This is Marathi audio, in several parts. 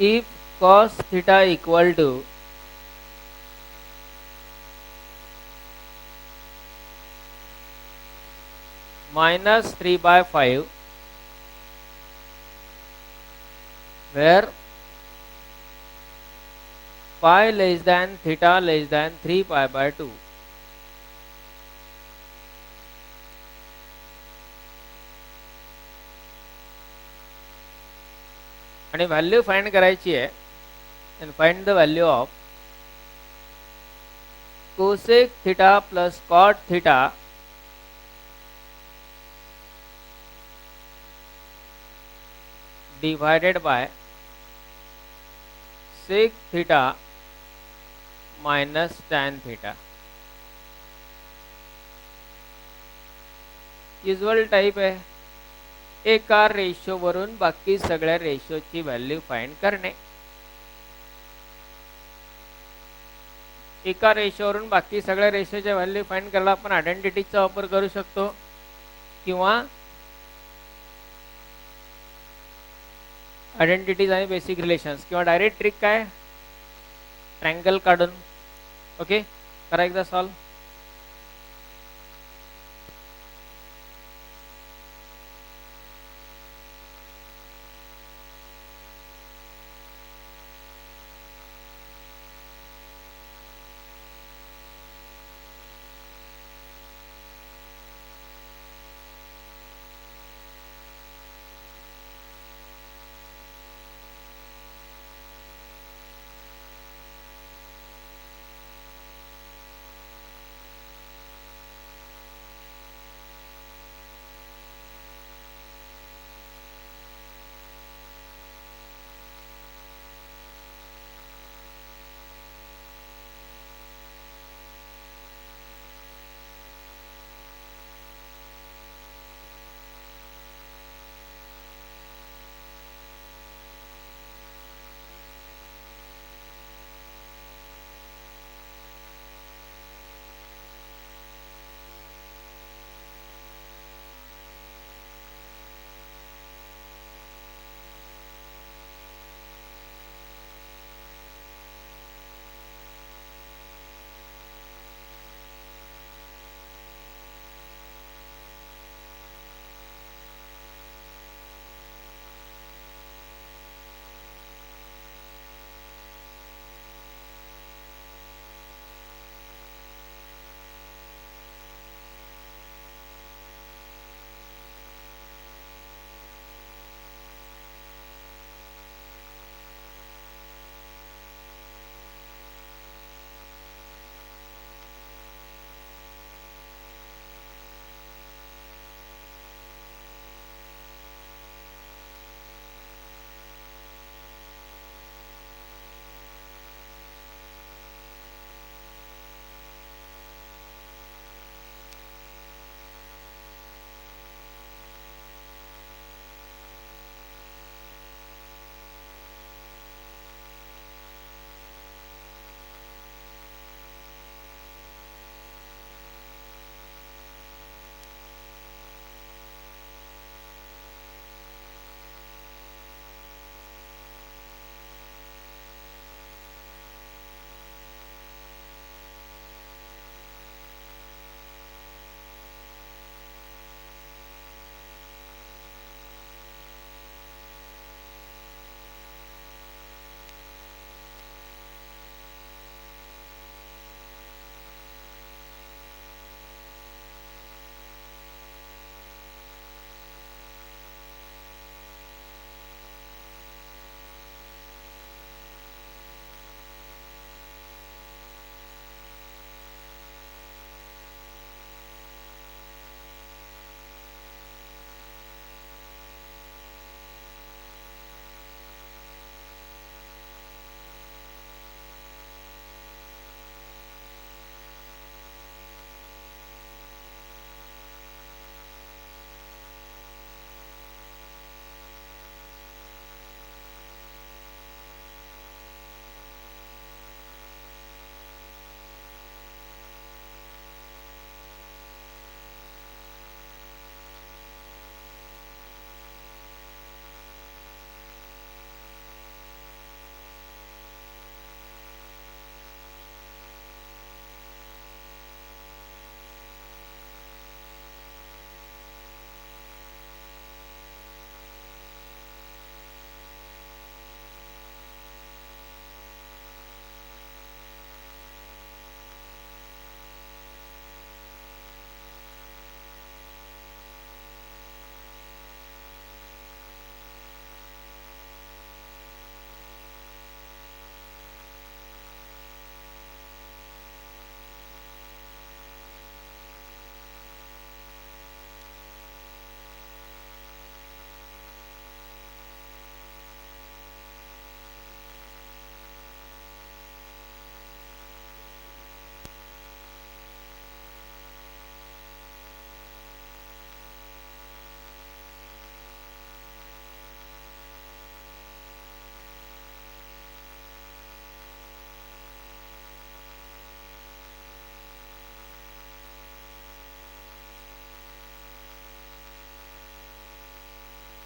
if cos theta equal to minus 3 by 5, where pi less than theta less than 3 pi by 2. आणि व्हॅल्यू फाइंड करायची आहे. and find the value of cosec theta plus cot theta divided by sec theta minus tan theta. Usual type आहे. एका रेशो वरून बाकी सगळ्या रेशोची व्हॅल्यू फाइंड करणे. एका रेशोवरून बाकी सगळ्या रेशोच्या व्हॅल्यू फाइंड करायला आपण आयडेंटिटीचा वापर करू शकतो किंवा आयडेंटिटीज आणि बेसिक रिलेशन्स किंवा डायरेक्ट ट्रिक काय ट्रायंगल काढून. ओके, करा एकदा सॉल्व.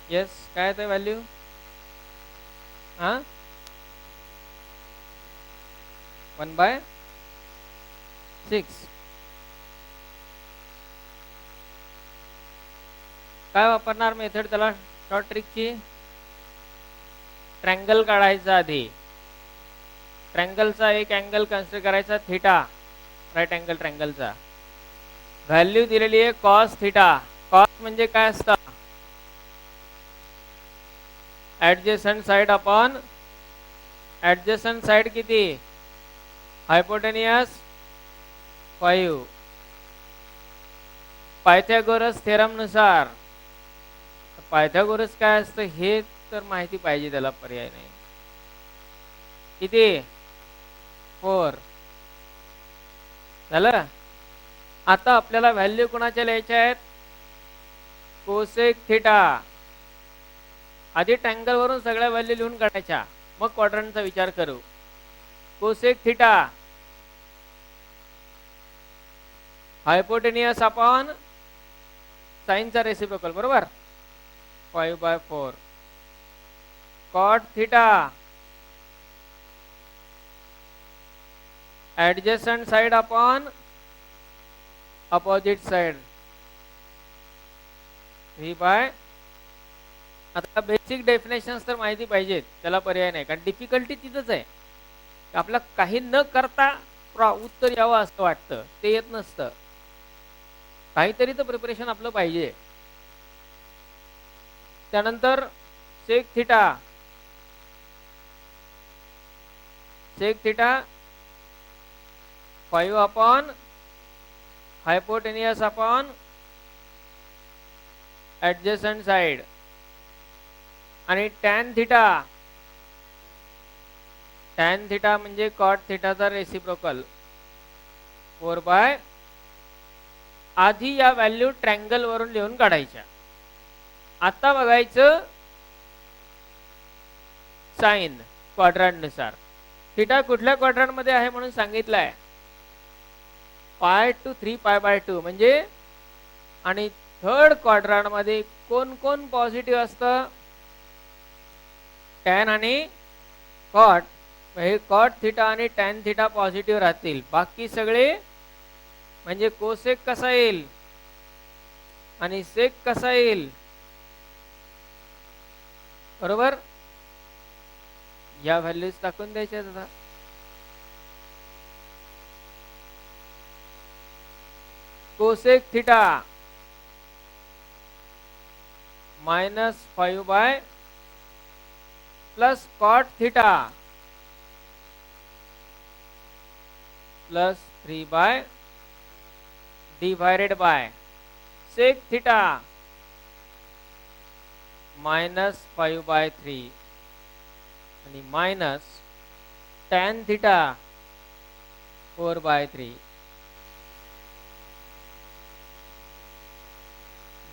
येस, काय येतं व्हॅल्यू? हां, 1/6. काय वापरणार मेथड त्याला शॉर्ट ट्रिकची? ट्रँगल काढायचा आधी. ट्रँगलचा एक अँगल कन्सिडर करायचा थीटा, राईट अँगल ट्रँगलचा. व्हॅल्यू दिलेली आहे कॉस थीटा. कॉस म्हणजे काय असतं? Adjacent side upon adjacent side किती? हायपोटेनियस 5. पायथागोरस थेरम नुसार, पायथागोरस काय असतं हे तर माहिती पाहिजे, त्याला पर्याय नाही. किती? 4 झालं. आता आपल्याला व्हॅल्यू कोणाच्या लिहायच्या आहेत? Cosec theta. आधी ट्रँगल वरून सगळ्या व्हॅल्यू लिहून काढायच्या, मग क्वाड्रंटचा विचार करू. कोसेक थीटा हायपोटेनियस अपॉन साइनचा रेसिप्रोकल, बरोबर. 5/4. Cot theta adjacent side upon opposite side 3/. आता बेसिक डेफिनेशन्स तर माहिती पाहिजेत, त्याला पर्याय नाही, कारण डिफिकल्टी तिथंच आहे. आपला काही न करता उत्तर यावं असं वाटतं, ते येत नसतं. काहीतरी तर प्रिपरेशन आपलं पाहिजे. त्यानंतर sec theta. Sec theta 5 upon hypotenuse upon adjacent side. आणि टॅन थीटा, टॅन थीटा म्हणजे कॉट थीटाचा रेसिप्रोकल 4/. आधी या व्हॅल्यू ट्रँगल वरून लिहून काढायच्या. आता बघायचं साइन क्वाड्रंट नुसार. थीटा कुठल्या क्वाड्रंट मध्ये आहे म्हणून सांगितलंय, π to 3π/2 म्हणजे. आणि थर्ड क्वाड्रंट मध्ये कोण कोण पॉझिटिव्ह असतं? टॅन आणि कॉट. हे कॉट थीटा आणि टॅन थीटा पॉझिटिव्ह राहतील, बाकी सगळे म्हणजे कोसेक कसा येईल आणि सेक कसा येईल, बरोबर. या व्हॅल्यूज टाकून द्यायच्या. आता cosec theta -5/, plus cot theta plus 3/, divided by sec theta -5/3 आणि मायनस टॅन थीटा 4/3.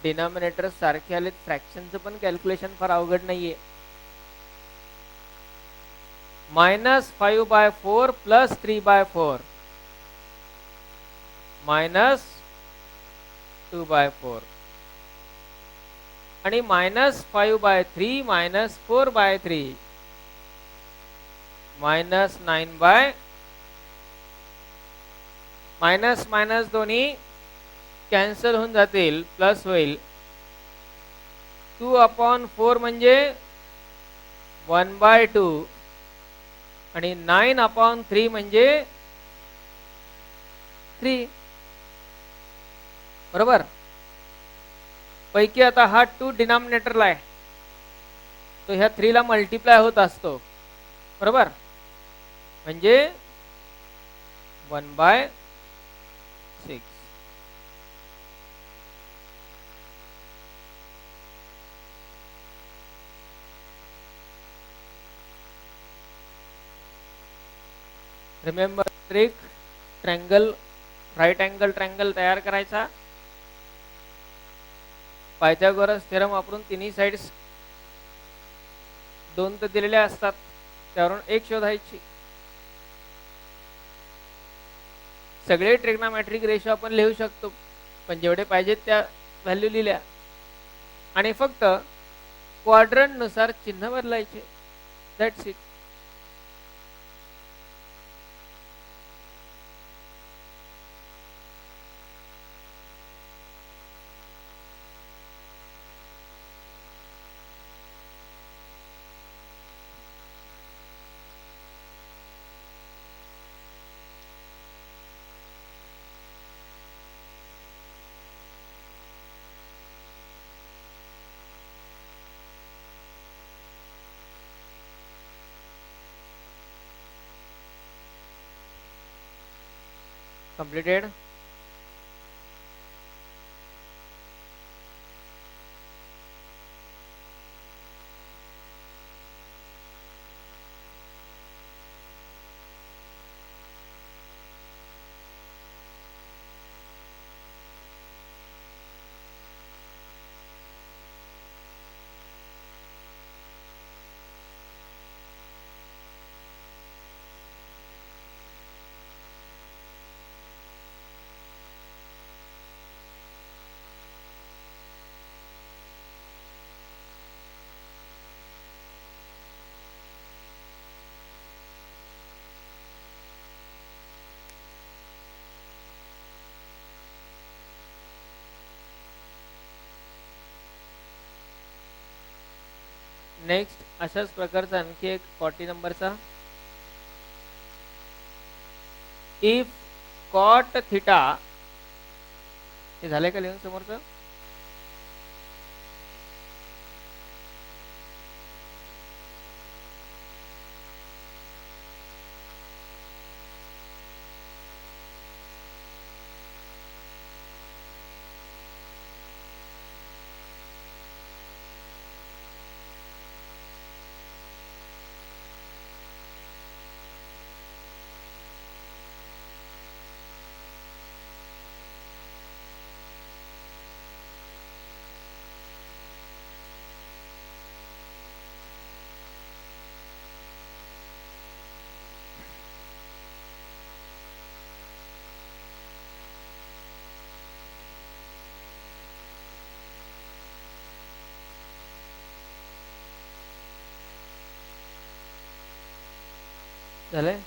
डिनॉमिनेटर सारखे आले, फ्रॅक्शनचं पण कॅल्क्युलेशन फार अवघड नाहीये. -5/4 प्लस 3/4 -2/4 आणि -5/3 -4/3 -9/. मायनस मायनस दोन्ही कॅन्सल होऊन जातील, प्लस होईल. 2/4 म्हणजे 1/2 आणि 9/3 म्हणजे 3, बरोबर. पैकी आता हा 2 डिनॉमिनेटरला आहे, तो ह्या 3 ला मल्टिप्लाय होत असतो, बरोबर. म्हणजे 1/6. Remember trick, triangle, right angle triangle तयार करायचा. पायथागोरस थेरम वापरून तिन्ही साइड्स 2 तर दिलेल्या असतात, त्यावरून एक शोधायची. सगळे ट्रिग्नोमेट्रिक रेशो आपण लिहू शकतो, पण जेवढे पाहिजेत त्या व्हॅल्यू लिहिल्या. आणि फक्त क्वाड्रंट नुसार चिन्ह बदलायचे. That's it. Completed. नेक्स्ट अशाच प्रकारचा आणखी एक 40 नंबरचा. इफ कॉट थिटा, हे झालंय का लिहून समोरचं? झालंय.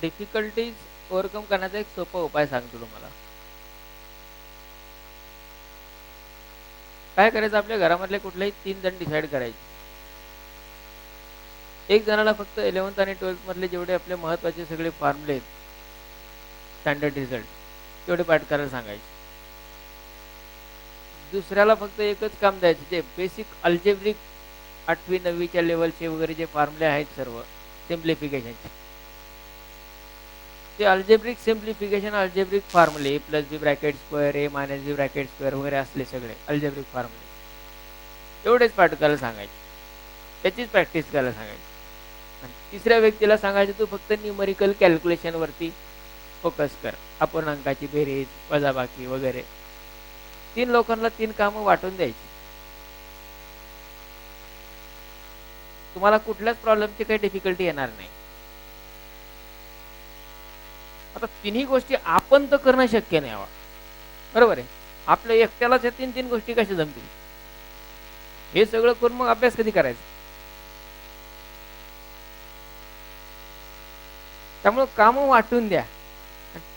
डिफिकल्टीज ओव्हरकम करण्याचा एक सोपा उपाय सांगतो तुम्हाला. काय करायचं, आपल्या घरामधले कुठलेही 3 जण डिसाईड करायचे. एक जणाला फक्त 11th आणि 12th मधले जेवढे आपले महत्वाचे सगळे फॉर्म्युले आहेत, स्टँडर्ड रिझल्ट, तेवढे पाठ करायला सांगायचे. दुसऱ्याला फक्त एकच काम द्यायचे, जे बेसिक अल्जेब्रिक 8वी 9वीच्या लेवलचे वगैरे जे फॉर्म्युले आहेत सर्व सिम्प्लिफिकेशनचे, ते अल्जेब्रिक सिम्प्लिफिकेशन, अल्जेब्रिक फॉर्म्युले, ए प्लस बी ब्रॅकेट स्क्वेअर, ए मायनस बी ब्रॅकेट स्क्वेअर वगैरे असले सगळे अल्जेब्रिक फॉर्म्युले एवढेच पाठ करायला सांगायचे, त्याचीच प्रॅक्टिस करायला सांगायची. आणि तिसऱ्या व्यक्तीला सांगायचं, तू फक्त न्यूमरिकल कॅल्क्युलेशनवरती फोकस कर, अपूर्णांकाची बेरीज, वजाबाकी वगैरे. 3 लोकांना 3 कामं वाटून द्यायची. तुम्हाला कुठल्याच प्रॉब्लेमची काही डिफिकल्टी येणार नाही. आता तिन्ही गोष्टी आपण तर करणं शक्य नाही, बरोबर आहे. आपल्या एकट्यालाच या 3 गोष्टी कशा जमतील? हे सगळं करून मग अभ्यास कधी करायचा? त्यामुळे कामं वाटून द्या.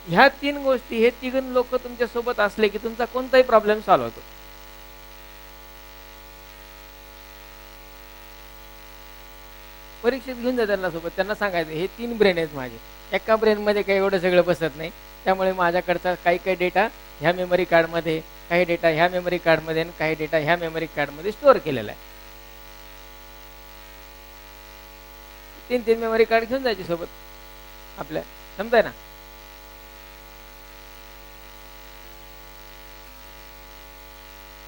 ह्या 3 गोष्टी, हे 3 लोक तुमच्या सोबत असले की तुमचा कोणताही प्रॉब्लेम सॉल्व्ह होतो. परीक्षेत घेऊन जा त्यांना सोबत, त्यांना सांगायचं हे 3 ब्रेन आहेत माझे, एका ब्रेन मध्ये काही एवढं सगळं बसत नाही, त्यामुळे माझ्याकडचा काही डेटा ह्या मेमरी कार्डमध्ये, काही डेटा ह्या मेमरी कार्डमध्ये आणि काही डेटा ह्या मेमरी कार्डमध्ये स्टोअर केलेला आहे. तीन मेमरी कार्ड घेऊन जायची सोबत आपल्या, समजाय ना.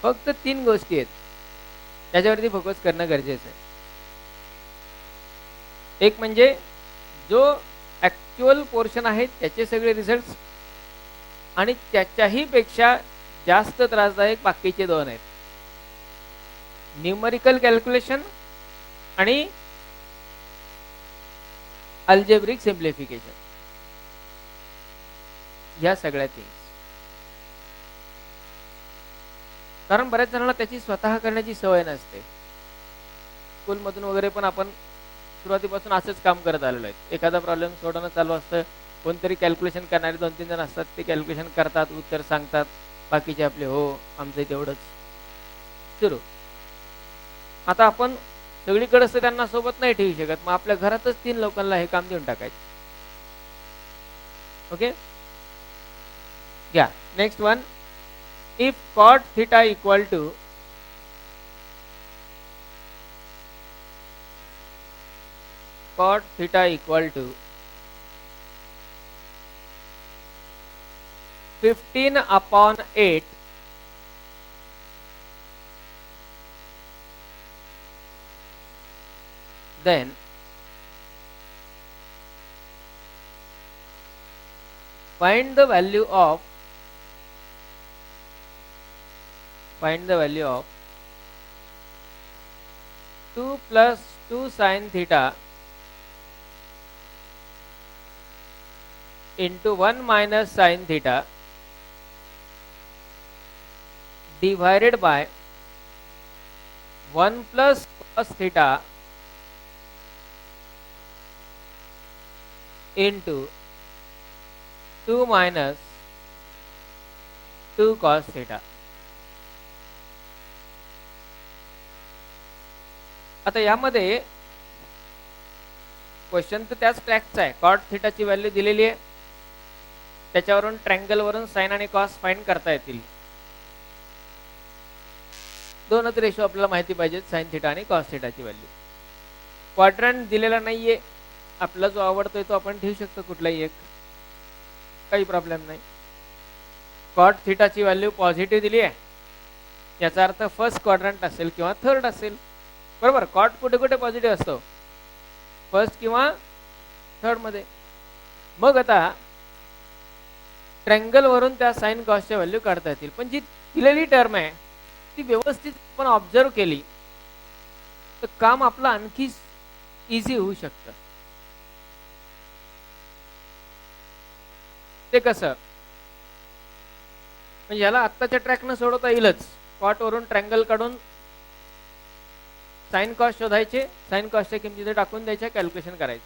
फक्त 3 गोष्टी आहेत त्याच्यावरती फोकस करणं गरजेचं आहे. एक म्हणजे जो ॲक्च्युअल पोर्शन आहे त्याचे सगळे रिझल्ट्स, आणि त्याच्याही पेक्षा जास्त त्रासदायक बाकीचे 2 आहेत, न्यूमरिकल कॅल्क्युलेशन आणि अल्जेब्रिक सिम्प्लिफिकेशन. ह्या सगळ्या थिंग्स, कारण बऱ्याच जणांना त्याची स्वतः करण्याची सवय नसते. स्कूलमधून वगैरे पण आपण सुरुवातीपासून असंच काम करत आलेलो आहे. एखादा प्रॉब्लेम सोडवणं चालू असतं, कोणतरी कॅल्क्युलेशन करणारे 2-3 जण असतात, ते कॅल्क्युलेशन करतात, उत्तर सांगतात, बाकीचे आपले हो आमचं तेवढंच सुरू. आता आपण सगळीकडेच त्यांना सोबत नाही ठेवू शकत, मग आपल्या घरातच 3 लोकांना हे काम देऊन टाकायचं. ओके, घ्या next one. If cot theta equal to cot theta equal to 15/8, then find the value of 2 plus 2 sin theta into 1 minus sin theta divided by 1 plus cos theta into 2 minus 2 cos theta. आता यामध्ये क्वेश्चन तर त्याच ट्रॅकचा आहे. कॉट थिटाची व्हॅल्यू दिलेली आहे, त्याच्यावरून ट्रँगल वरून साइन आणि कॉस फाइंड करता येतील. दोनच रेशो आपल्याला माहिती पाहिजेत, साइन थिटा आणि कॉस थिटाची व्हॅल्यू. क्वाड्रंट दिलेला नाहीये, आपला जो आवडतोय तो आपण ठेवू शकतो कुठलाही एक, काही प्रॉब्लेम नाही. कॉट थिटाची व्हॅल्यू पॉझिटिव्ह दिली आहे, याचा अर्थ फर्स्ट क्वाड्रंट असेल किंवा थर्ड असेल. बरोबर, कॉट कुठे कुठे पॉझिटिव्ह असतो, फर्स्ट किंवा थर्ड मध्ये. मग आता ट्रँगल वरून त्या साइन कॉसच्या व्हॅल्यू काढता येतील. पण जी दिलेली टर्म आहे ती व्यवस्थित आपण ऑब्झर्व केली तर काम आपलं आणखी इझी होऊ शकतं. ते कसं, म्हणजे याला आत्ताच्या ट्रॅकनं सोडवता येईलच. कॉट वरून ट्रँगल काढून साइन कॉस्ट शोधायचे, साइन कॉस्टच्या किमतीत टाकून द्यायच्या, कॅल्क्युलेशन करायचे.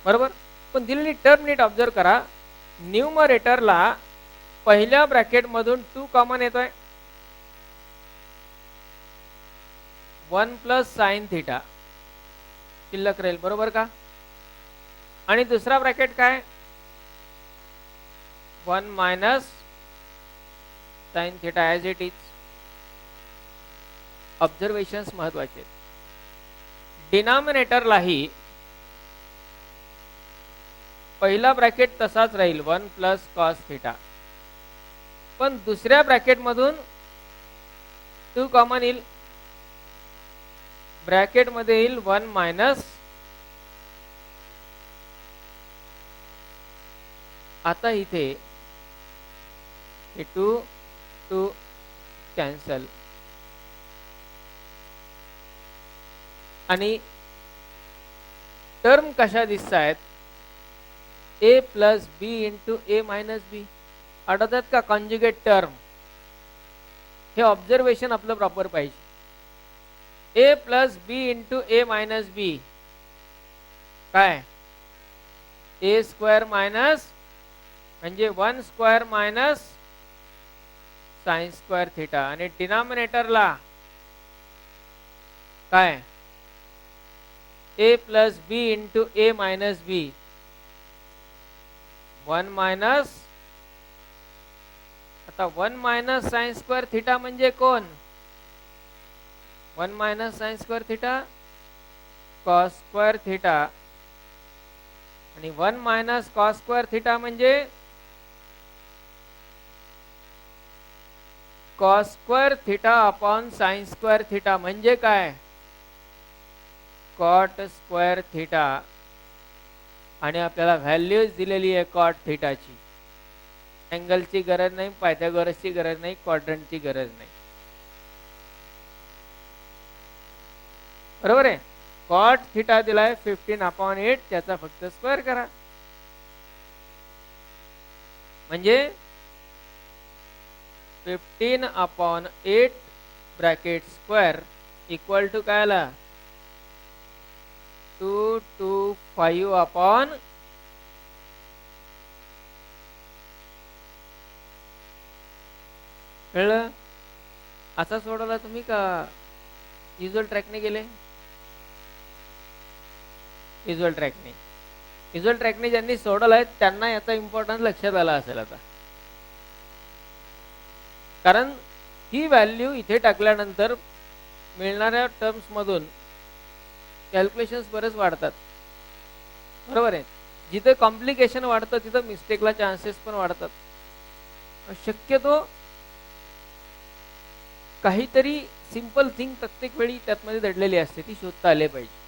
बरोबर, पण दिलेली टर्म नीट ऑब्झर्व करा. न्यूमरेटरला पहिल्या ब्रॅकेट मधून 2 कॉमन येतोय, 1 प्लस साइन थिटा शिल्लक राहील. बरोबर का? आणि दुसरा ब्रॅकेट काय, 1 minus sine theta as it is. Observations महत्वाचे आहेत. डिनॉमिनेटरलाही पहिला ब्रॅकेट तसाच राहील 1 प्लस कॉस थिटा, पण दुसऱ्या ब्रॅकेट मधून 2 कॉमन येईल, ब्रॅकेट मध्ये येईल 1 मायनस. आता इथे हे 2 कॅन्सल आणि टर्म कशा दिसत आहेत, ए प्लस बी इंटू ए मायनस बी. आठवतात का कॉन्जुगेट टर्म? हे ऑब्झर्वेशन आपलं प्रॉपर पाहिजे. ए प्लस बी इंटू ए मायनस बी काय, ए स्क्वेअर मायनस म्हणजे 1 square minus sign square theta. आणि डिनॉमिनेटरला काय, ए प्लस बी इंटू ए मायनस बी, 1 मायनस. आता 1 मायनस साइन स्क्वेअर थिटा म्हणजे कोण, 1 minus sign square theta cos square theta आणि 1 मायनस कॉस स्क्वेअर थिटा म्हणजे cos square theta upon sign square theta म्हणजे काय, कॉट स्क्वेअर थिटा, आणि आपल्याला व्हॅल्यूज दिलेली आहे कॉट थिटाची. अँगलची गरज नाही, पायथागोरसची गरज नाही, क्वाड्रंटची गरज नाही. बरोबर आहे. कॉट थिटा दिलाय 15/8, त्याचा फक्त स्क्वेअर करा. म्हणजे 15/8 ब्रॅकेट स्क्वेअर इक्वल टू काय आला, 225 कळलं. असा सोडवला तुम्ही का युजुअल ट्रॅकने गेले? युजुअल ट्रॅकने ज्यांनी सोडवलाय त्यांना याचा इम्पॉर्टन्स लक्षात आला असेल आता. कारण ही व्हॅल्यू इथे टाकल्यानंतर मिळणाऱ्या टर्म्स मधून कॅल्क्युलेशन्स बरेच वाढतात. बरोबर आहे. जिथे कॉम्प्लिकेशन वाढतं तिथं मिस्टेकला चान्सेस पण वाढतात. शक्यतो काहीतरी सिंपल थिंग प्रत्येक वेळी त्यातमध्ये दडलेली असते, ती शोधता आले पाहिजे.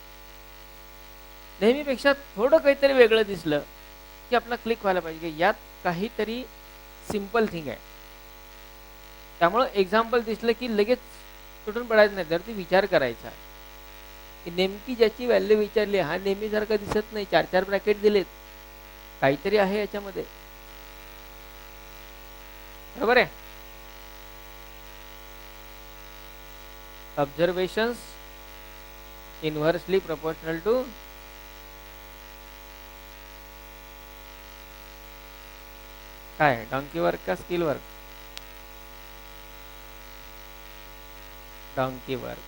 नेहमीपेक्षा थोडं काहीतरी वेगळं दिसलं की आपला क्लिक व्हायला पाहिजे की यात काहीतरी सिंपल थिंग आहे. त्यामुळं एक्झाम्पल दिसलं की लगेच तुटून पडायचं नाही, तर ती विचार करायचा की नेमकी ज्याची व्हॅल्यू विचारली हा नेहमीसारखा दिसत नाही, 4-4 ब्रॅकेट दिलेत, काहीतरी आहे याच्यामध्ये. बरोबर आहे. ऑब्झर्वेशन्स इनव्हर्सली प्रोपोर्शनल टू काय, डॉन्की वर्क का skill work? Donkey work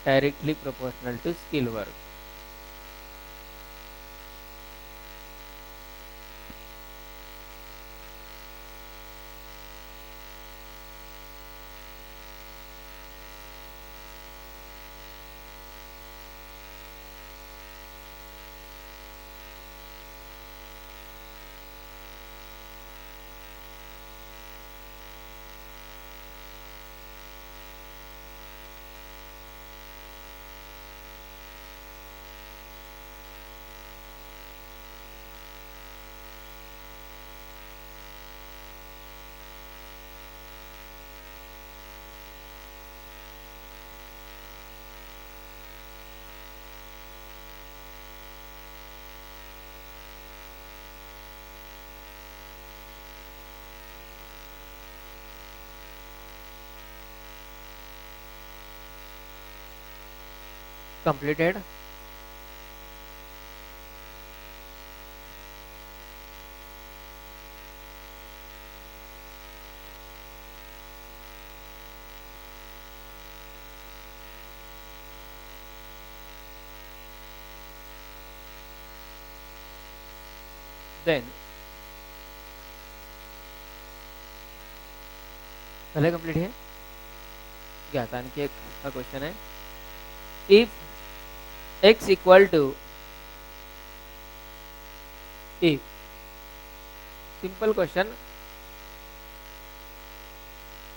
directly proportional to skill work. Completed. Then पहले कंप्लीट है क्या था? आणखी एक क्वेश्चन है. If x equal to, if simple question,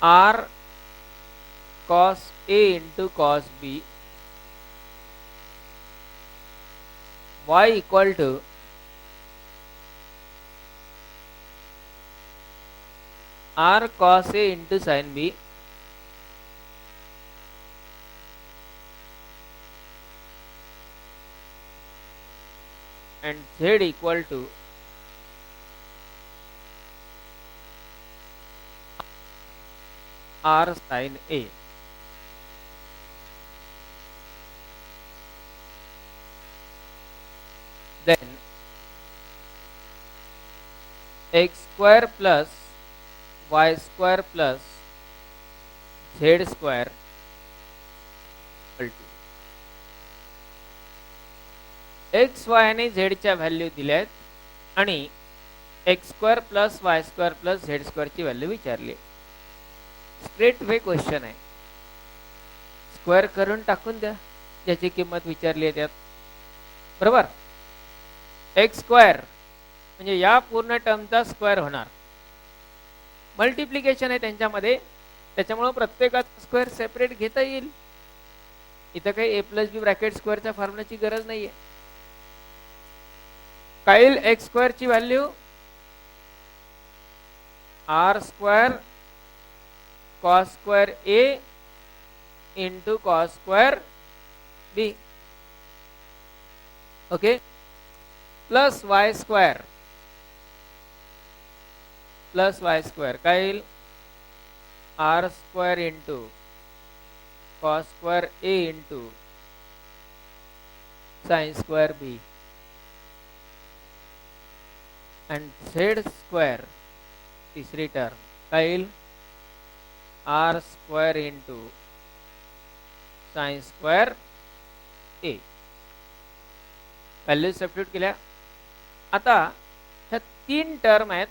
r cos a into cos b, y equal to r cos a into sin b, and z equal to r sin a. Then x square plus y square plus z square equal to X Y आणि झेडच्या व्हॅल्यू दिल्यात आणि X square plus Y square plus Z स्क्वेअरची व्हॅल्यू विचारली. स्ट्रेट वे क्वेश्चन आहे. स्क्वेअर करून टाकून द्या ज्याची किंमत विचारली आहे त्यात. बरोबर, एक्स स्क्वेअर म्हणजे या पूर्ण टर्मचा स्क्वेअर होणार. मल्टिप्लिकेशन आहे त्यांच्यामध्ये, त्याच्यामुळे प्रत्येकाचा स्क्वेअर सेपरेट घेता येईल. इथं काही ए प्लस बी ब्रॅकेट स्क्वेअरच्या फॉर्म्युलाची गरज नाहीये. काय येईल एक्स स्क्वेअरची value R square cos square A into cos square B. Okay, plus Y square काय येईल R square into cos square A into sine square B. And Z square तिसरी टर्म काय येईल R square into sine square A. Value substitute केल्या. आता ह्या तीन टर्म आहेत.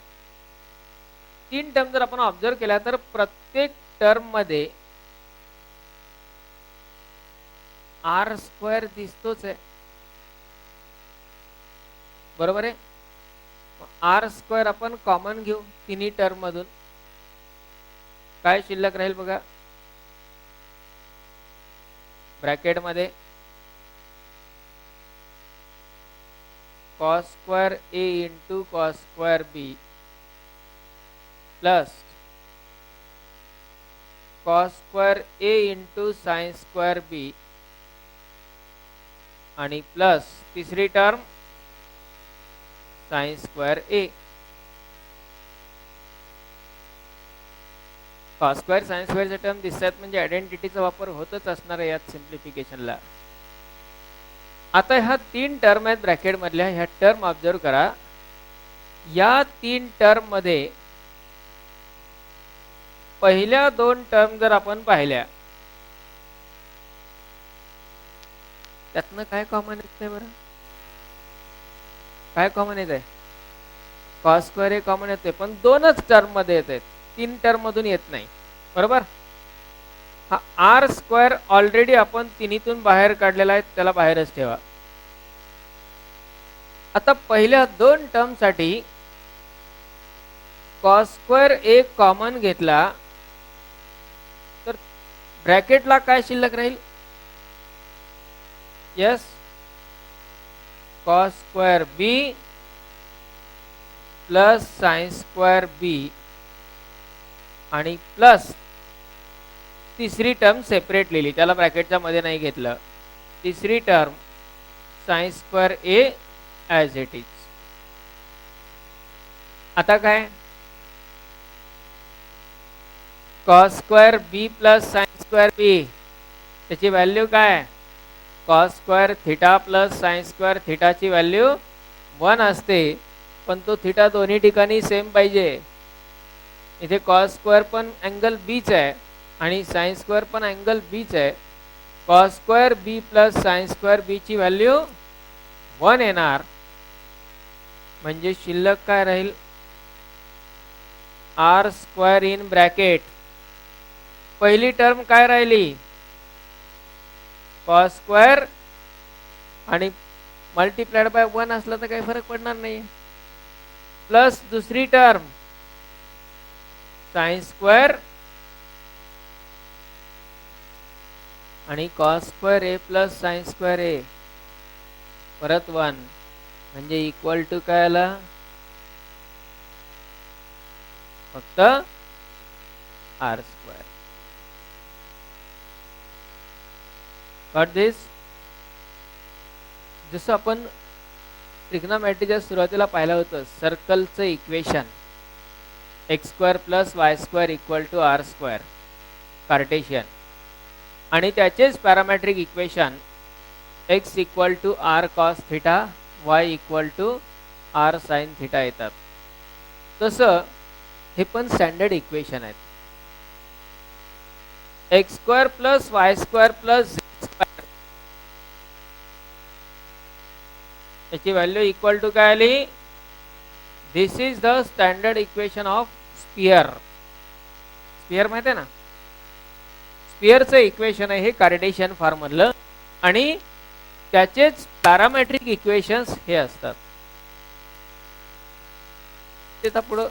तीन टर्म जर आपण ऑब्झर्व केल्या तर प्रत्येक टर्म मध्ये आर स्क्वेअर दिसतोच आहे. बरोबर आहे. आर स्क्वेअर आपण कॉमन घेऊ तिन्ही टर्म मधून. काय शिल्लक राहील बघा, ब्रॅकेट मध्ये cos square A into cos square B plus cos square A into sine square बी आणि प्लस तिसरी टर्म साइन स्क्वेअर ए. कॉस स्क्वेअर साइन स्क्वेअरचे टर्म दिसतात म्हणजे आयडेंटिटीचा वापर होतच असणार आहे यात सिम्प्लिफिकेशनला. आता ह्या तीन टर्म आहेत ब्रॅकेट मधल्या, ह्या टर्म ऑब्झर्व करा. या तीन टर्म मध्ये पहिल्या दोन टर्म जर आपण पाहिल्या त्यातनं काय कॉमन येत नाही बरं? काय कॉमन येत आहे? कॉस स्क्वेअर हे कॉमन येते पण दोनच टर्म मध्ये येत आहेत, तीन टर्म मधून येत नाही. बरोबर, हा आर स्क्वेअर ऑलरेडी आपण तिन्हीतून बाहेर काढलेला आहे, त्याला बाहेरच ठेवा. आता पहिल्या दोन टर्म साठी कॉस स्क्वेअर ए कॉमन घेतला तर ब्रॅकेटला काय शिल्लक राहील? Yes, cos square B plus sine square बी आणि प्लस तिसरी टर्म सेपरेट लिहिली, त्याला ब्रॅकेटच्या मध्ये नाही घेतलं. तिसरी term sine square A as it is. आता काय cos square B plus sine square B, त्याची व्हॅल्यू काय? Cos square theta plus sine square थिटाची व्हॅल्यू 1 असते, पण तो थिटा दोन्ही ठिकाणी सेम पाहिजे. इथे कॉस स्क्वेअर पण अँगल बीच आहे आणि साइन स्क्वेअर पण अँगल बीच आहे. Cos square B plus sine square B ची व्हॅल्यू 1 येणार. म्हणजे शिल्लक काय राहील? R square in bracket. पहिली टर्म काय राहिली? कॉस स्क्वेअर आणि मल्टिप्लाइड बाय 1 असला तर काही फरक पडणार नाही, प्लस दुसरी टर्म साइन स्क्वेअर आणि cos square A plus sine square A परत 1 म्हणजे इक्वल टू काय आला? फक्त आर स्क्वेअर. गॉट दिस? जसं आपण ट्रिग्नोमेट्रीच्या सुरुवातीला पाहिलं होतं, सर्कलचं equation X square plus Y square equal to R square Cartesian, आणि त्याचेच parametric equation X equal to R cos theta Y equal to R sine theta येतात. तसं हे पण स्टँडर्ड इक्वेशन आहेत. X square plus Y square plus Z square याची व्हॅल्यू इक्वल टू काय आली? This is the standard equation of sphere. Sphere माहिती आहे ना? स्फिअरचं इक्वेशन आहे हे कार्टेशियन फॉर्म मधलं आणि त्याचेच पॅरामेट्रिक इक्वेशन्स हे असतात. ते आता पुढं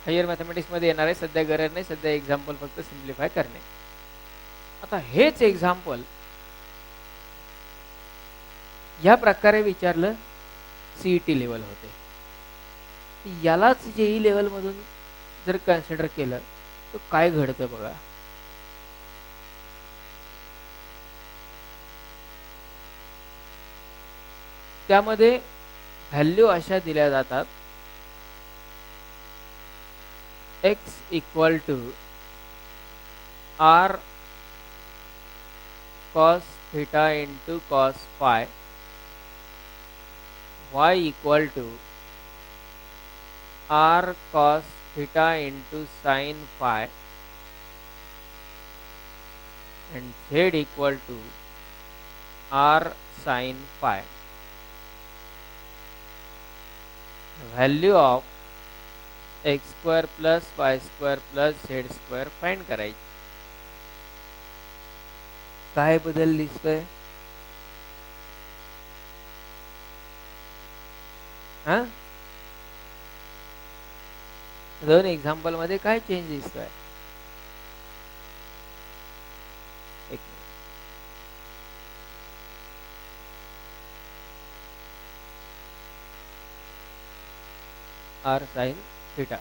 हायर मॅथमॅटिक्स मध्ये येणार आहे, सध्या गरज नाही, सध्या एक्झाम्पल फक्त सिम्प्लिफाय करणे. आता हेच एक्झाम्पल या प्रकारे विचारलं सीईटी लेवल होते, यालाच जेई लेवल मधून जर कन्सिडर केलं तर काय घडतं बघा. त्यामध्ये व्हॅल्यू अशा दिल्या जातात, x equal to r cos theta into cos phi, y equal to r cos theta into sin phi, and z equal to r sin phi. Value of x square plus y square plus z square find करायची. काय बदल दिसतोय? हा, दोन एक्झाम्पल मध्ये काय चेंज दिसतोय? एक आर साइन थीटा.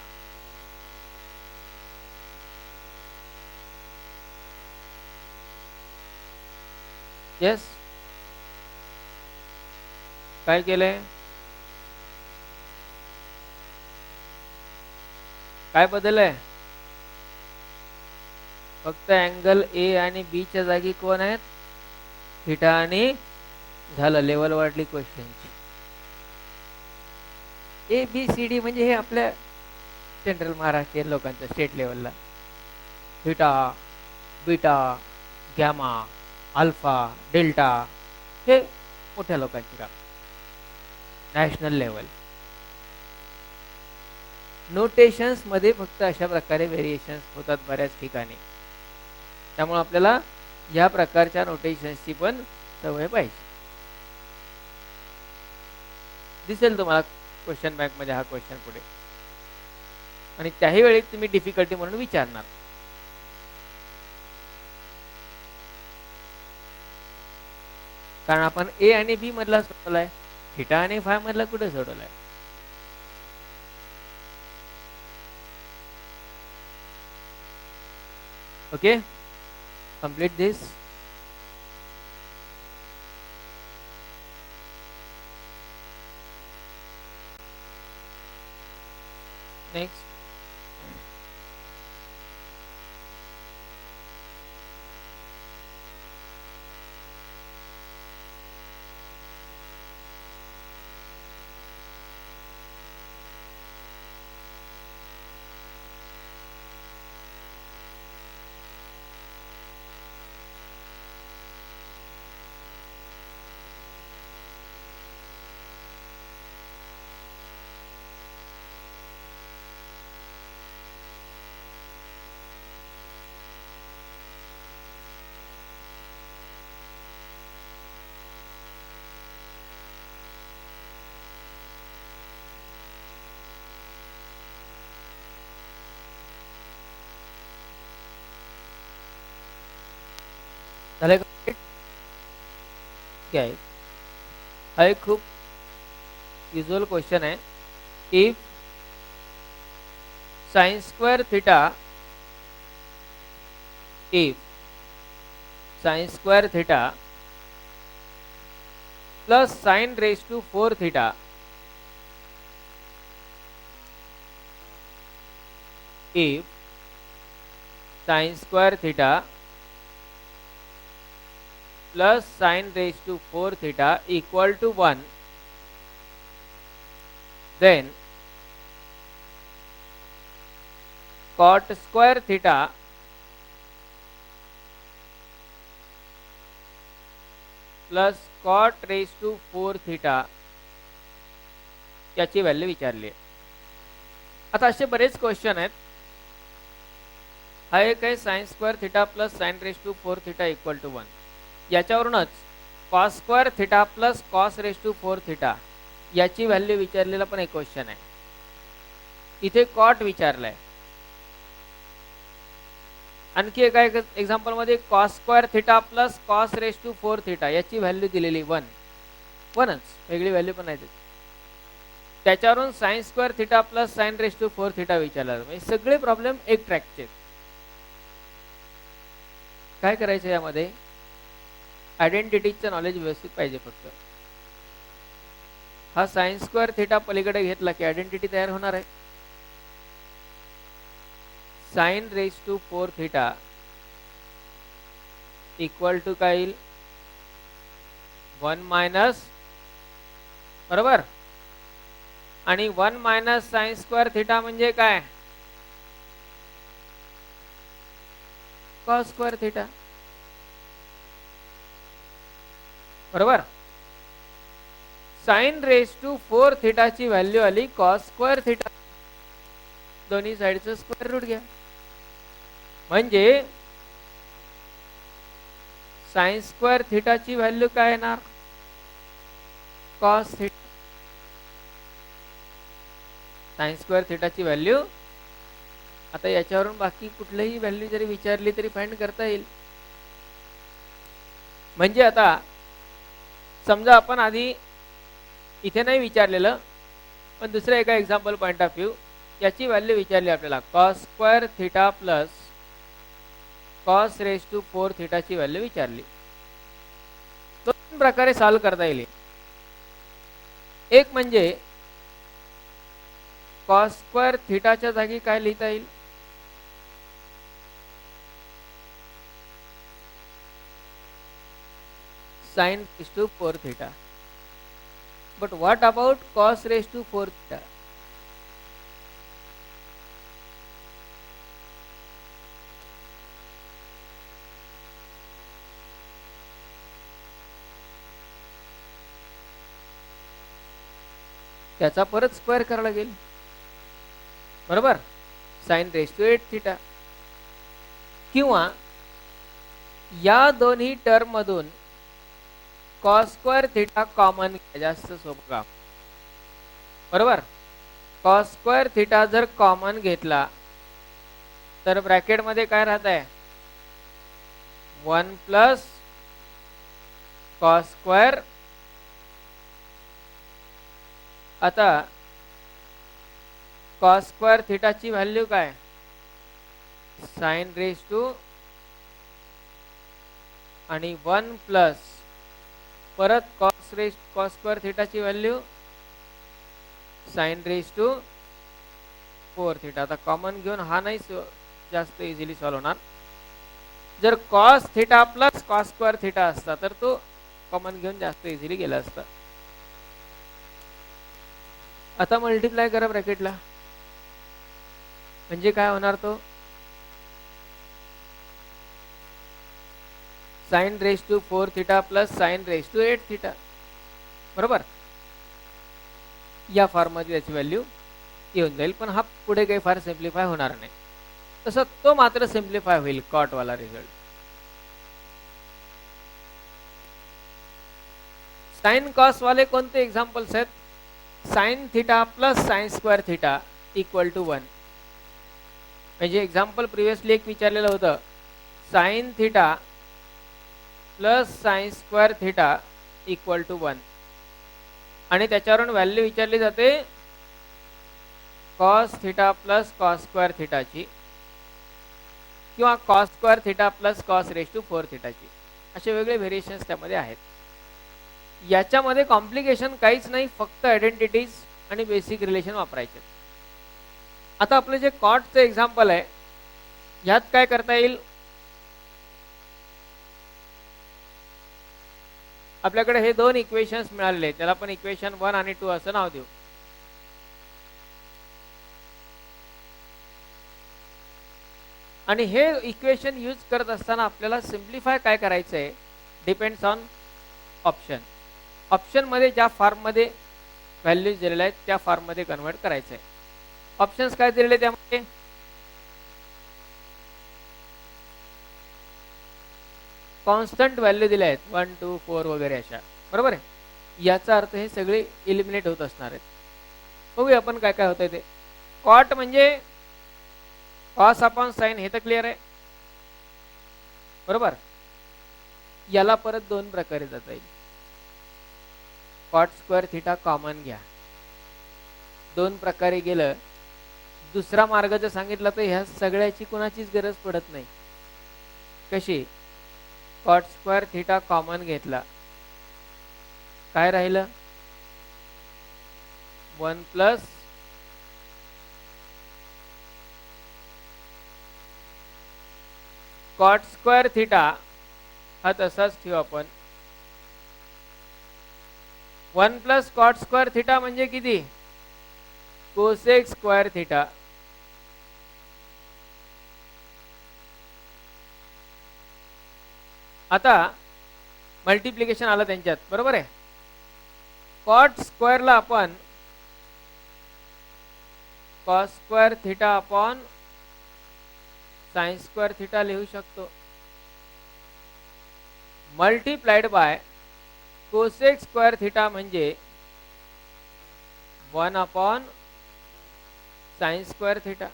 यस, काय केलंय? काय बदलय? फक्त अँगल ए आणि बी च्या जागी कोण आहेत? थीटा आणि झालं, लेवल वाढली क्वेश्चनची. ए बी सी डी म्हणजे हे आपल्या सेंट्रल महाराष्ट्रीयन लोकांचं स्टेट लेवलला theta, beta, gamma, alpha, delta हे मोठ्या लोकांची काम. नॅशनल लेवल नोटेशन्स मध्ये फक्त अशा प्रकारे व्हेरिएशन्स होतात बऱ्याच ठिकाणी, त्यामुळे आपल्याला या प्रकारच्या नोटेशन्सची पण सवय पाहिजे. दिसेल तुम्हाला क्वेश्चन बँक मध्ये हा क्वेश्चन पुढे, आणि त्याही वेळी तुम्ही डिफिकल्टी म्हणून विचारणार. कारण आपण ए आणि बी मधला सोडवलाय, थीटा आणि फाय मधला कुठे सोडवलाय? Okay, complete this. नेक्स्ट, झाले का? क्या है? हा एक खूप युजुअल क्वेश्चन आहे. If sine square theta, if sine square theta plus sine raise to 4 theta if sin square theta plus sin raised to 4 theta equal to 1, then cot square theta plus cot raised to 4 theta याची व्हॅल्यू विचारली आहे. आता असे बरेच क्वेश्चन आहेत, हा एक आहे sine square theta plus sine raise to 4 theta equal to 1. याच्यावरूनच cos square theta plus cos raise to 4 theta याची व्हॅल्यू विचारलेला पण एक क्वेश्चन आहे. इथे कॉट विचारलाय. आणखी एका एक्झाम्पल मध्ये cos square theta plus cos raise to 4 theta याची व्हॅल्यू दिलेली 1. वेगळी व्हॅल्यू पण आहे. त्याच्यावरून sine square theta plus sine raise to 4 theta विचारला. म्हणजे सगळे प्रॉब्लेम एक ट्रॅकचे. काय करायचं यामध्ये आयडेंटिटीचं नॉलेज व्यवस्थित पाहिजे. फक्त हा साइन स्क्वेअर थिटा पलीकडे घेतला की आयडेंटिटी तयार होणार आहे. Sine raise to 4 theta equal to काय येईल 1 मायनस, बरोबर. आणि 1 मायनस साइन स्क्वेअर थिटा म्हणजे काय कॉस स्क्वेअर थिटा, बरोबर. साइन रेस टू 4 थिटाची व्हॅल्यू आली कॉस स्क्वेअर थिटा. दोन्ही साइडचं स्क्वेअर रूट घ्या. म्हणजे साइन स्क्वेअर थिटाची व्हॅल्यू काय येणार कॉस थिटा. साइन स्क्वेअर थिटाची व्हॅल्यू. आता याच्यावरून बाकी कुठलीही व्हॅल्यू जरी विचारली तरी फाइंड करता येईल. म्हणजे आता समजा आपण आधी इथे नाही विचारलेलं पण दुसऱ्या एका एक्झाम्पल पॉइंट ऑफ व्ह्यू याची व्हॅल्यू विचारली आपल्याला. Cos square theta plus cos raise to 4 थिटाची व्हॅल्यू विचारली. दोन प्रकारे सॉल्व करता येईल. एक म्हणजे कॉस स्क्वेअर थिटाच्या जागी काय लिहिता येईल sine raise to 4 theta. But what about cos raise to 4 theta. त्याचा परत स्क्वेअर करायला लागेल, बरोबर. Sine raise to 8 theta. किंवा या दोन्ही टर्म मधून कॉस स्क्वेअर थिटा कॉमन घ्या. जास्त सोपं काम, बरोबर. कॉस स्क्वेअर थिटा जर कॉमन घेतला तर ब्रॅकेट मध्ये काय राहत आहे 1 प्लस कॉस स्क्वेअर. आता कॉस स्क्वेअर थिटाची व्हॅल्यू काय साइन रेस टू आणि 1 प्लस परत कॉस स्क्वेअर थिटाची value sine raise to 4 theta. आता कॉमन घेऊन हा नाही जास्त इझिली सॉल्व होणार. जर cos theta plus cos square theta असता तर तो कॉमन घेऊन जास्त इझिली गेला असता. आता मल्टिप्लाय करा ब्रॅकेटला. म्हणजे काय होणार तो sine raise to 4 theta plus sine raise to 8 theta, बरोबर. या फॉर्म मध्ये त्याची व्हॅल्यू येऊन जाईल. पण हा पुढे काही फार सिम्प्लिफाय होणार नाही. तसं तो मात्र सिम्प्लिफाय होईल कॉट वाला रिझल्ट. साइन कॉस वाले कोणते एक्झाम्पल्स आहेत sine theta plus sine square theta equal to 1. म्हणजे एक्झाम्पल प्रिव्हियसली एक विचारलेलं होतं sine theta plus sine square theta equal to 1 आणि त्याच्यावरून व्हॅल्यू विचारली जाते cos theta plus cos square थिटाची किंवा cos square theta plus cos raise to 4 थिटाची. असे वेगळे व्हेरिएशन्स त्यामध्ये आहेत. याच्यामध्ये कॉम्प्लिकेशन काहीच नाही, फक्त आयडेंटिटीज आणि बेसिक रिलेशन वापरायचे. आता आपलं जे कॉटचं एक्झाम्पल आहे यात काय करता येईल आपल्याकडे हे दोन इक्वेशन्स मिळालेले आहेत. त्याला आपण इक्वेशन 1 आणि 2 असं नाव देऊ. आणि हे इक्वेशन यूज करत असताना आपल्याला सिम्प्लिफाय काय करायचं आहे डिपेंड्स ऑन ऑप्शन. ऑप्शन मध्ये ज्या फॉर्म मध्ये व्हॅल्यूज दिलेल्या आहेत त्या फॉर्म मध्ये कन्वर्ट करायचं आहे. ऑप्शन्स काय दिलेले त्यामध्ये कॉन्स्टंट व्हॅल्यू दिल्या आहेत 1 2 4 वगैरे अशा, बरोबर आहे. याचा अर्थ हे सगळे इलिमिनेट होत असणार आहेत. बघूया आपण काय काय होतंय ते. कॉट म्हणजे कॉस अपॉन साइन, हे तर क्लिअर आहे, बरोबर. याला परत दोन प्रकारे जाता येईल. कॉट स्क्वेअर थिटा कॉमन घ्या, दोन प्रकारे गेलं. दुसरा मार्ग जर सांगितला तर ह्या सगळ्याची कुणाचीच गरज पडत नाही. कशी? कॉट स्क्वेअर थिटा कॉमन घेतला, काय राहिलं? 1 प्लस कॉट स्क्वेअर थिटा हा तसाच ठेवू आपण. 1 प्लस कॉट स्क्वेअर थिटा म्हणजे किती? Cosec square theta. आता मल्टिप्लिकेशन आलं त्यांच्यात, बरोबर आहे. कॉट स्क्वेअरला आपण cos square theta upon sign square theta लिहू शकतो, multiplied by cosec square theta म्हणजे 1 अपॉन साइन स्क्वेअर थिटा.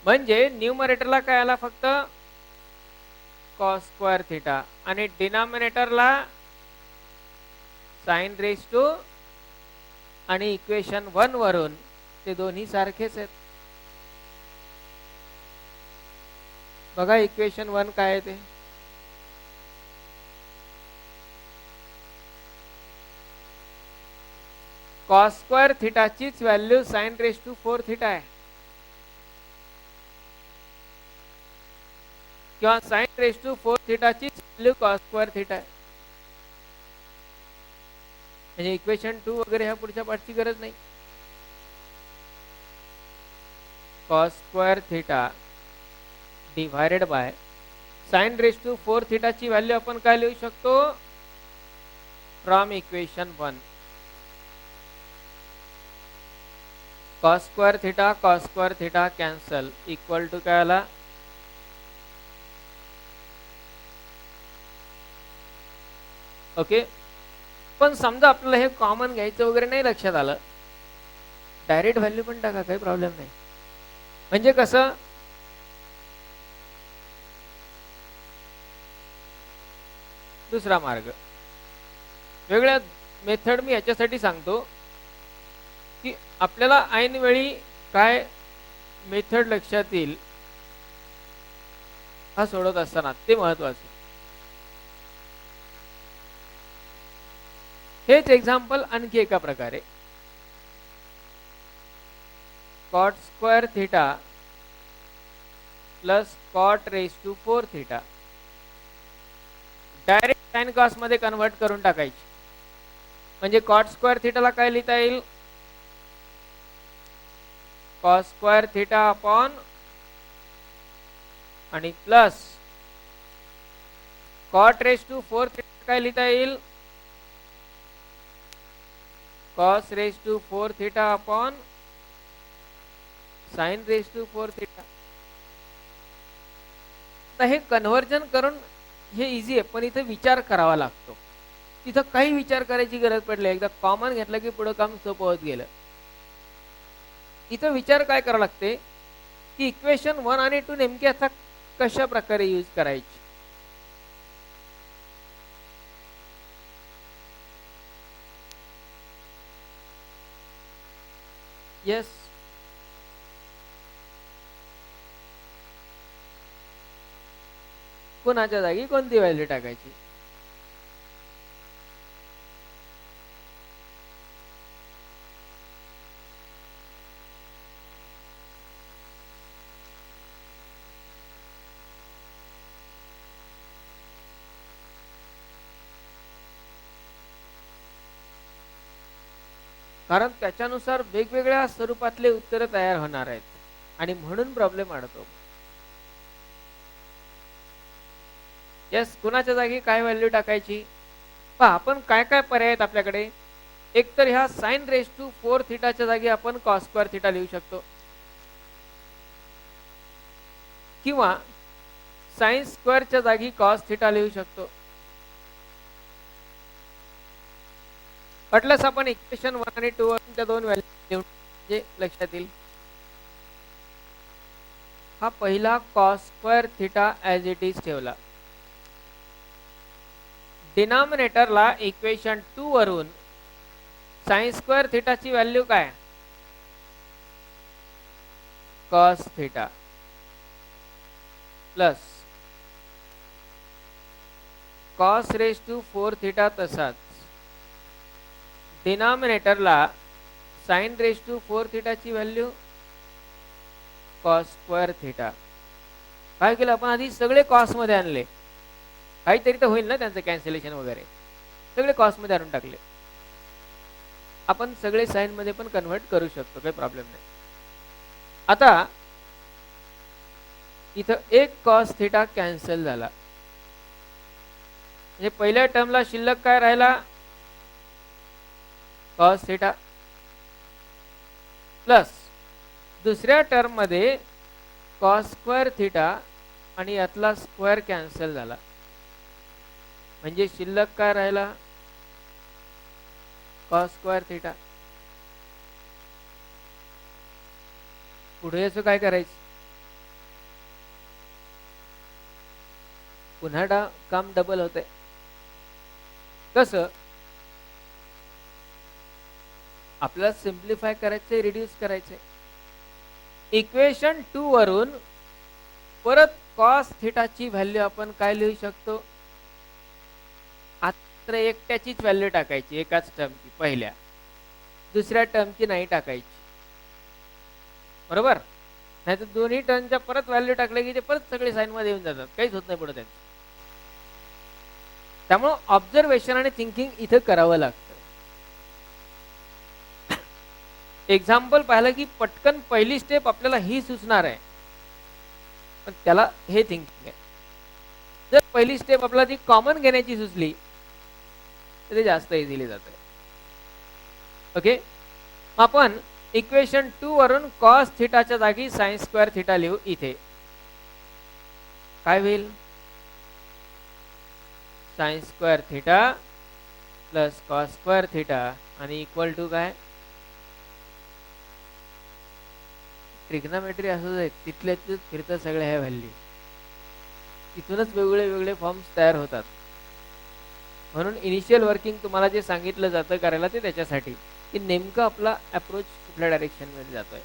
म्हणजे न्यूमरेटरला काय आला? फक्त कॉस स्क्वेअर थिटा, आणि डिनॉमिनेटरला साइन रेज टू, आणि इक्वेशन 1 वरून ते दोन्ही सारखेच आहेत. बघा इक्वेशन 1 काय आहे ते. कॉस स्क्वेअर थिटाचीच value sine raise to 4 theta आहे, किंवा साइन रेज टू 4 थिटाचीच व्हॅल्यू कॉस स्क्वेअर थिटा आहे. म्हणजे इक्वेशन 2 वगैरे ह्या पुढच्या पाठची गरज नाही. Cos square theta divided by sine raise to 4 थिटाची व्हॅल्यू आपण काय लिहू शकतो? From equation 1. Cos square theta cancel, equal to काय आला? ओके. पण समजा आपल्याला हे कॉमन घ्यायचं वगैरे नाही लक्षात आलं, डायरेक्ट व्हॅल्यू पण टाका, काही प्रॉब्लेम नाही. म्हणजे कसं? दुसरा मार्ग, वेगळ्या मेथड मी याच्यासाठी सांगतो की आपल्याला ऐन वेळी काय मेथड लक्षात येईल हा सोडत असताना, ते महत्वाचं. हेच एक्झाम्पल आणखी एका प्रकारे. Cot square theta plus cot raise to 4 theta direct sine cos मध्ये कन्वर्ट करून टाकायची. म्हणजे कॉट स्क्वेअर थिटाला काय लिहिता येईल? कॉस स्क्वेअर थिटा अपॉन, आणि plus cot raise to 4 theta काय लिहिता येईल? Cos raise to 4 theta upon sine raise to 4 theta. तर हे कन्व्हर्जन करून हे इझी आहे, पण इथे विचार करावा लागतो. तिथं काही विचार करायची गरज पडली, एकदा कॉमन घेतलं की पुढे काम सोपं होत गेलं. इथं विचार काय करावा लागते की इक्वेशन 1 आणि 2 नेमके आता कशा प्रकारे यूज करायची. येस, कोणाच्या जागी कोणती व्हॅल्यू टाकायची? कारण त्याच्यानुसार वेगवेगळ्या स्वरूपातले उत्तर तयार होणार आहेत, आणि म्हणून प्रॉब्लेम वाढतो. यस, कुणाच्या जागी काय व्हॅल्यू टाकायची? पहा आपण काय काय पर्याय आहेत आपल्याकडे. एक तर ह्या साइन रेज टू 4 थिटाच्या जागी आपण कॉस स्क्वेअर थिटा लिहू शकतो, किंवा साइन स्क्वेअरच्या जागी कॉस थिटा लिहू शकतो. वाटल्यास आपण इक्वेशन 1 आणि 2 वरून त्या दोन व्हॅल्यू लिहून जे लक्षात येईल. हा पहिला cos square theta as it is ठेवला. डिनॉमिनेटरला इक्वेशन 2 वरून साइन स्क्वेअर थिटाची व्हॅल्यू काय? Cos theta plus cos raise to 4 theta तसाच. डिनॉमिनेटरला साइन रेज टू 4 थिटाची व्हॅल्यू कॉस स्क्वेअर थिटा. काय केलं आपण? आधी सगळे कॉस मध्ये आणले. काहीतरी तर होईल ना त्यांचं कॅन्सलेशन वगैरे. सगळे कॉस मध्ये आणून टाकले. आपण सगळे साइन मध्ये पण कन्वर्ट करू शकतो, काही प्रॉब्लेम नाही. आता इथं एक कॉस थिटा कॅन्सल झाला. म्हणजे पहिल्या टर्मला शिल्लक काय राहिला? कॉस थिटा प्लस दुसऱ्या टर्म मध्ये कॉस स्क्वेअर थिटा आणि यातला स्क्वेअर कॅन्सल झाला. म्हणजे शिल्लक काय राहिला? Cos square theta. पुढे याचं काय करायचं? पुन्हा काम डबल होतंय. कसं? आपल्याला सिम्प्लिफाय करायचंय, रिड्यूस करायचंय. इक्वेशन 2 वरून परत कॉस थिटाची व्हॅल्यू आपण काय लिहू शकतो? आता एकट्याचीच व्हॅल्यू टाकायची, एकाच टर्मची, पहिल्या. दुसऱ्या टर्मची नाही टाकायची, बरोबर? नाही तर दोन्ही टर्मच्या परत व्हॅल्यू टाकले की ते परत सगळे साइन मध्ये येऊन जातात, काहीच होत नाही पुढे त्यांचं. त्यामुळे ऑब्झर्वेशन आणि थिंकिंग इथे करावं लागतं. एक्झाम्पल पाहिलं की पटकन पहिली स्टेप आपल्याला ही सुचणार आहे, पण त्याला हे थिंकिंग आहे. जर पहिली स्टेप आपल्याला ती कॉमन घेण्याची सुचली तर ते जास्त इझिली जातं. ओके, आपण इक्वेशन 2 वरून कॉस थिटाच्या जागी साइन स्क्वेअर थिटा लिहू. इथे काय होईल? Sign square theta plus cos square theta आणि इक्वल टू काय? ट्रिग्नोमेट्री असंच आहे, तिथल्या तिथेच फिरतात सगळ्या ह्या व्हॅल्यू. तिथूनच वेगवेगळे वेगळे फॉर्म्स तयार होतात. म्हणून इनिशियल वर्किंग तुम्हाला जे सांगितलं जातं करायला ते त्याच्यासाठी की नेमकं आपला अप्रोच कुठल्या डायरेक्शन मध्ये जातोय.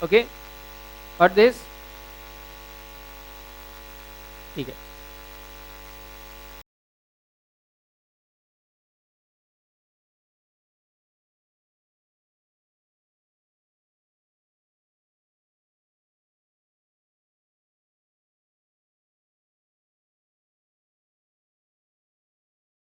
ओके, व्हॉट दिस? ठीक आहे.